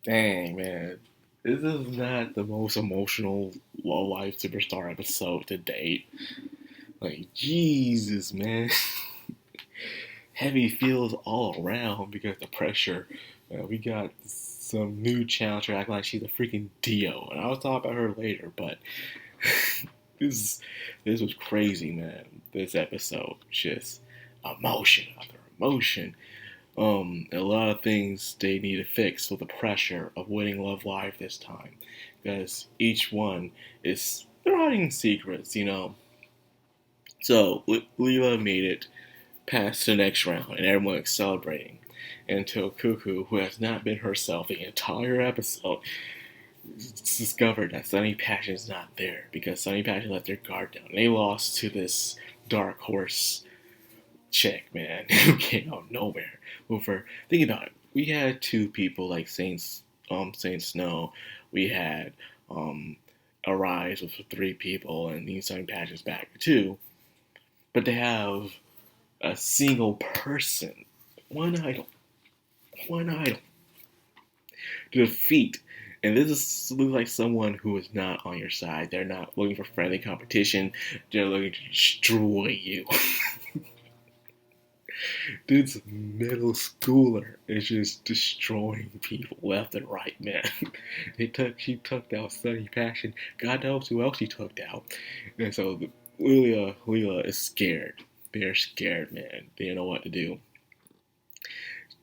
Dang, man. This is not the most emotional low life superstar episode to date. Like, Jesus, man. Heavy feels all around because the pressure. We got some new challenger acting like she's a freaking Dio. And I'll talk about her later, but this this was crazy, man. This episode. Just emotion after emotion. A lot of things they need to fix with the pressure of winning Love Live this time, because each one is they're hiding secrets. So Leela made it past the next round, and everyone is celebrating. Until Cuckoo, who has not been herself the entire episode, discovered that Sunny Passion is not there because Sunny Passion let their guard down. They lost to this dark horse chick, man, who came out of nowhere. Think about it. We had two people like Saint Snow. We had Arise with three people, and these Sunny Patches back to two. But they have a single person, one idol, to defeat. And this looks like someone who is not on your side. They're not looking for friendly competition. They're looking to destroy you. This middle schooler is just destroying people left and right, man. She took out Sunny Passion. God knows who else she took out. And so Leela is scared. They're scared, man. They don't know what to do.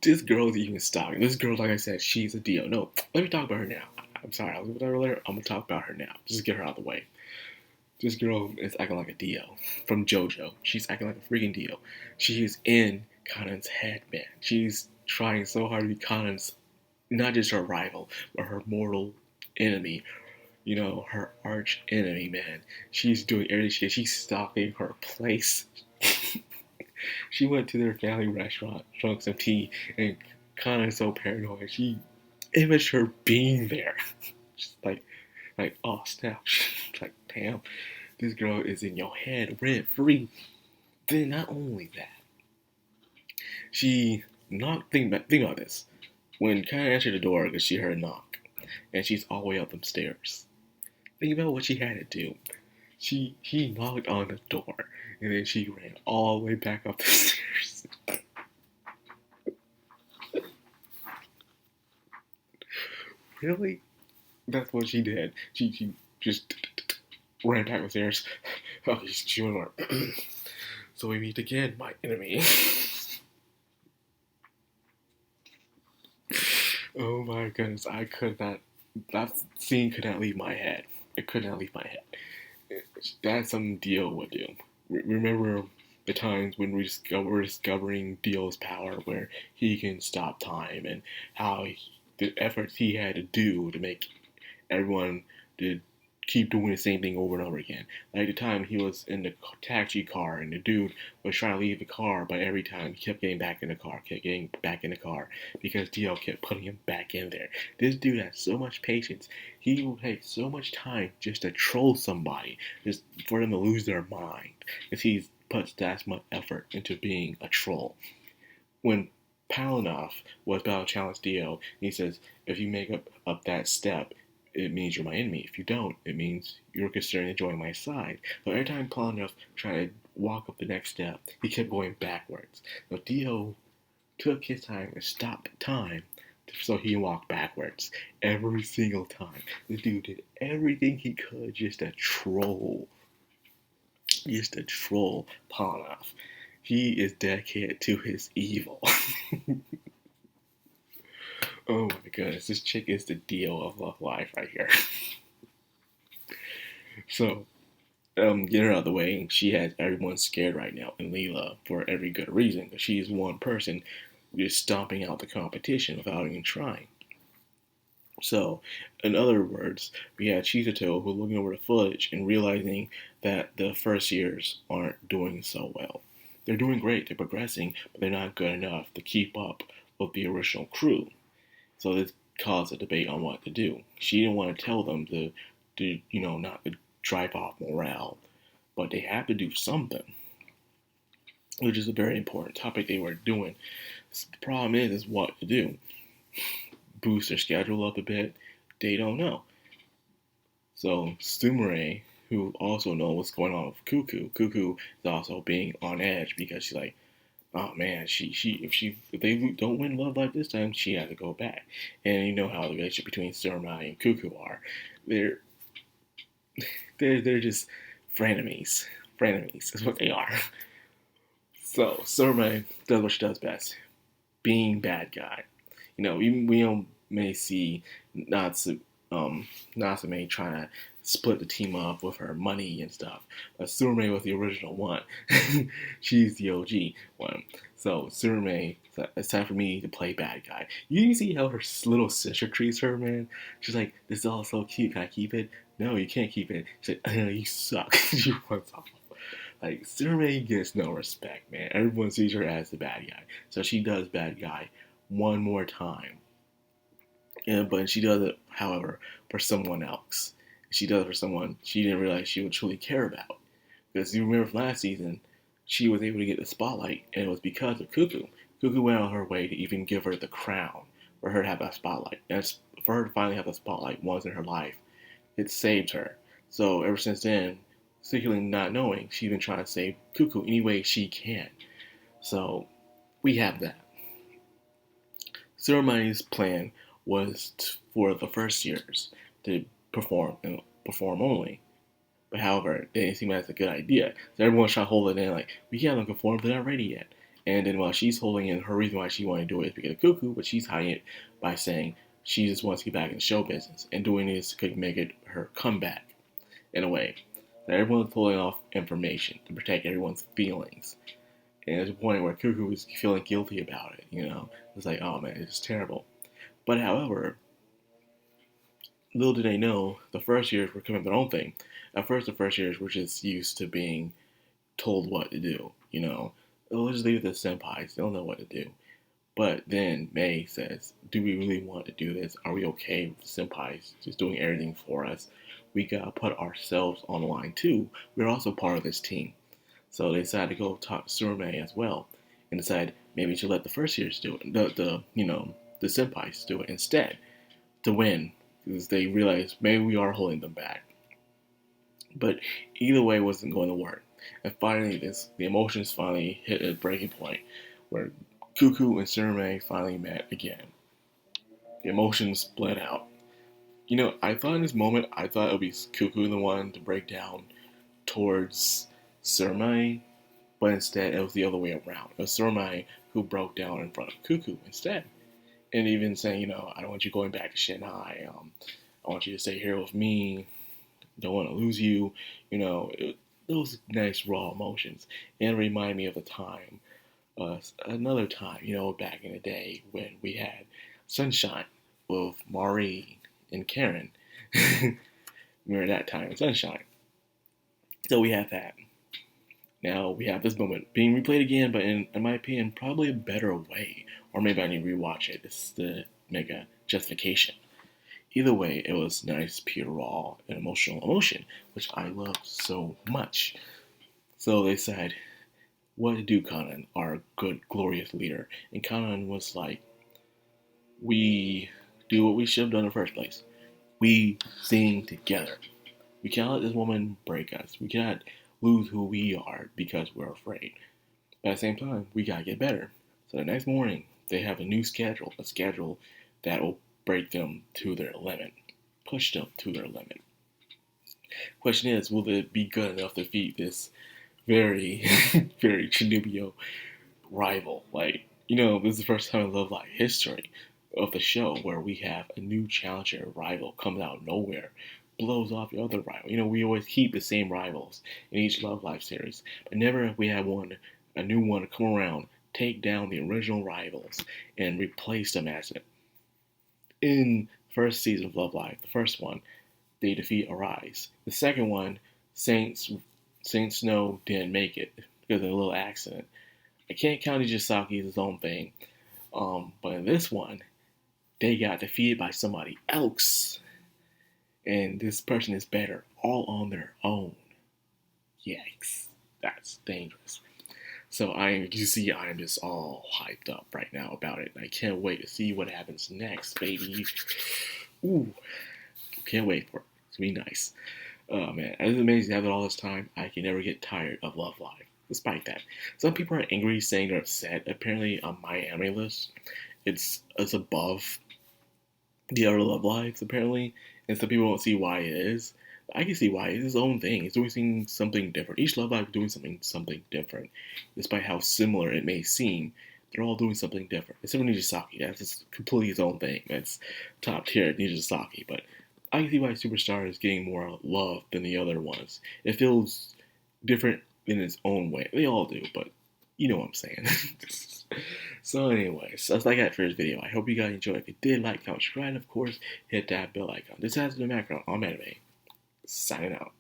This girl's even stalking. This girl, like I said, she's a Dio. No, let me talk about her now. I'm sorry, I was about earlier. I'm gonna talk about her now. Just get her out of the way. This girl is acting like a Dio from JoJo. She's acting like a freaking Dio. She's in Kanan's head, man. She's trying so hard to be Kanan's, not just her rival, but her mortal enemy. Her arch enemy, man. She's doing everything. She's stalking her place. She went to their family restaurant, drunk some tea, and Kanan's so paranoid. She imaged her being there. She's like, oh snap. Like, damn, this girl is in your head rent free. Then not only that, she knocked. Think about this. When Kana answered the door because she heard a knock, and she's all the way up them stairs. Think about what she had to do. He knocked on the door, and then she ran all the way back up the stairs. Really? That's what she did. She just ran back the stairs. Oh, she went over. So we meet again, my enemy. Oh my goodness, I could not. That scene could not leave my head. It could not leave my head. That's something Dio would do. Remember the times when we're discovering Dio's power, where he can stop time, and how the efforts he had to do to make everyone to keep doing the same thing over and over again. Like the time he was in the taxi car and the dude was trying to leave the car, but every time he kept getting back in the car, because Dio kept putting him back in there. This dude has so much patience. He will take so much time just to troll somebody, just for them to lose their mind, because he puts that much effort into being a troll. When Palinoff was about to challenge Dio, he says, if you make up that step, it means you're my enemy. If you don't, it means you're considering joining my side. So every time Palinoff tried to walk up the next step, he kept going backwards. So Dio took his time and stopped time so he can walk backwards every single time. This dude did everything he could just to troll Palinoff. He is dedicated to his evil. Oh my goodness, this chick is the Dio of Love Live right here. So, get her out of the way. She has everyone scared right now, and Leela for every good reason, because she's one person just stomping out the competition without even trying. So, in other words, we had Chisato who looking over the footage and realizing that the first years aren't doing so well. They're doing great, they're progressing, but they're not good enough to keep up with the original crew. So this caused a debate on what to do. She didn't want to tell them not to drive off morale, but they have to do something, which is a very important topic they were doing. The problem is what to do. boost their schedule up a bit, they don't know. So Sumire, who also knows what's going on with Cuckoo is also being on edge because she's like, oh man, if they don't win Love Life this time, she has to go back. And you know how the relationship between Sumire and Cuckoo are. They're they're just frenemies. Frenemies is what they are. So Sumire does what she does best, being bad guy. You know, even we may see Natsume trying to split the team up with her money and stuff. But Tsurume was the original one. She's the OG one. So Tsurume, it's time for me to play bad guy. You see how her little sister treats her, man? She's like, this is all so cute. Can I keep it? No, you can't keep it. She's like, you suck. She runs off. Like, Tsurume gets no respect, man. Everyone sees her as the bad guy. So she does bad guy one more time. But she does it, however, for someone else. She does it for someone she didn't realize she would truly care about. Because you remember from last season, she was able to get the spotlight, and it was because of Cuckoo. Cuckoo went on her way to even give her the crown for her to have that spotlight. And for her to finally have the spotlight once in her life, it saved her. So ever since then, secretly not knowing, she's been trying to save Cuckoo any way she can. So we have that. Surume's plan was for the first years to perform and perform only. But however, it didn't seem like a good idea. So everyone's trying to hold it in, like, we can't conform, they're not ready yet. And then while she's holding in, her reason why she wanted to do it is because of Cuckoo, but she's hiding it by saying she just wants to get back in the show business. And doing this could make it her comeback, in a way. So everyone's pulling off information to protect everyone's feelings. And there's a point where Cuckoo is feeling guilty about it, you know? It's like, oh man, it's terrible. But however, little did they know, the first years were coming their own thing. At first, the first years were just used to being told what to do, you know. They'll just leave it to the senpais. They don't know what to do. But then May says, do we really want to do this? Are we okay with the senpais just doing everything for us? We gotta put ourselves on the line too. We're also part of this team. So they decided to go talk to Tsurume as well. And decided maybe we should let the first years do it. The senpais do it instead to win. Because they realized maybe we are holding them back. But either way wasn't going to work. And finally, the emotions finally hit a breaking point where Cuckoo and Tsurume finally met again. The emotions split out. You know, I thought in this moment, it would be Cuckoo the one to break down towards Tsurume, but instead it was the other way around. It was Tsurume who broke down in front of Cuckoo instead. And even saying, you know, I don't want you going back to Shanghai. I want you to stay here with me. Don't want to lose you. You know, those nice raw emotions. And it reminded me of the time, another time, you know, back in the day when we had Sunshine with Maury and Karen. Remember that time in Sunshine. So we have that. Now we have this moment being replayed again, but in my opinion, probably a better way. Or maybe I need to rewatch it just to make a justification. Either way, it was nice, pure, raw, and emotional emotion, which I loved so much. So they said, what to do, Kanan, our good, glorious leader? And Kanan was like, we do what we should have done in the first place. We sing together. We cannot let this woman break us. We cannot lose who we are because we're afraid. But at the same time, we gotta get better. So the next morning, they have a new schedule, a schedule that will break them to their limit, push them to their limit. Question is, will it be good enough to defeat this very, very Chinubio rival? Like, you know, this is the first time in Love Live history of the show where we have a new challenger rival comes out of nowhere, blows off the other rival. You know, we always keep the same rivals in each Love Live series, but never have we had a new one come around, take down the original rivals, and replace them as it. In first season of Love Live, the first one, they defeat Arise. The second one, Saint Snow didn't make it because of a little accident. I can't count Ijisaki as his own thing, but in this one, they got defeated by somebody else, and this person is better all on their own. Yikes, that's dangerous. So you see, I am just all hyped up right now about it. I can't wait to see what happens next, baby. Ooh, can't wait for it. It's gonna be nice. Oh man, it's amazing to have it all this time. I can never get tired of Love Live. Despite that, some people are angry, saying they're upset. Apparently, on my anime list, it's above the other Love Lives apparently, and some people won't see why it is. I can see why. It's his own thing. He's doing something different. Each Love Live is doing something different, despite how similar it may seem. They're all doing something different. Except for Nijisaki, that's just completely his own thing. That's top tier Nijisaki, but I can see why Superstar is getting more love than the other ones. It feels different in its own way. They all do, but you know what I'm saying. So anyways, that's like that for this video. I hope you guys enjoyed. If you did, like, comment, subscribe, and of course, hit that bell icon. This has been Madcrownxox. I'm Anime. Signing out.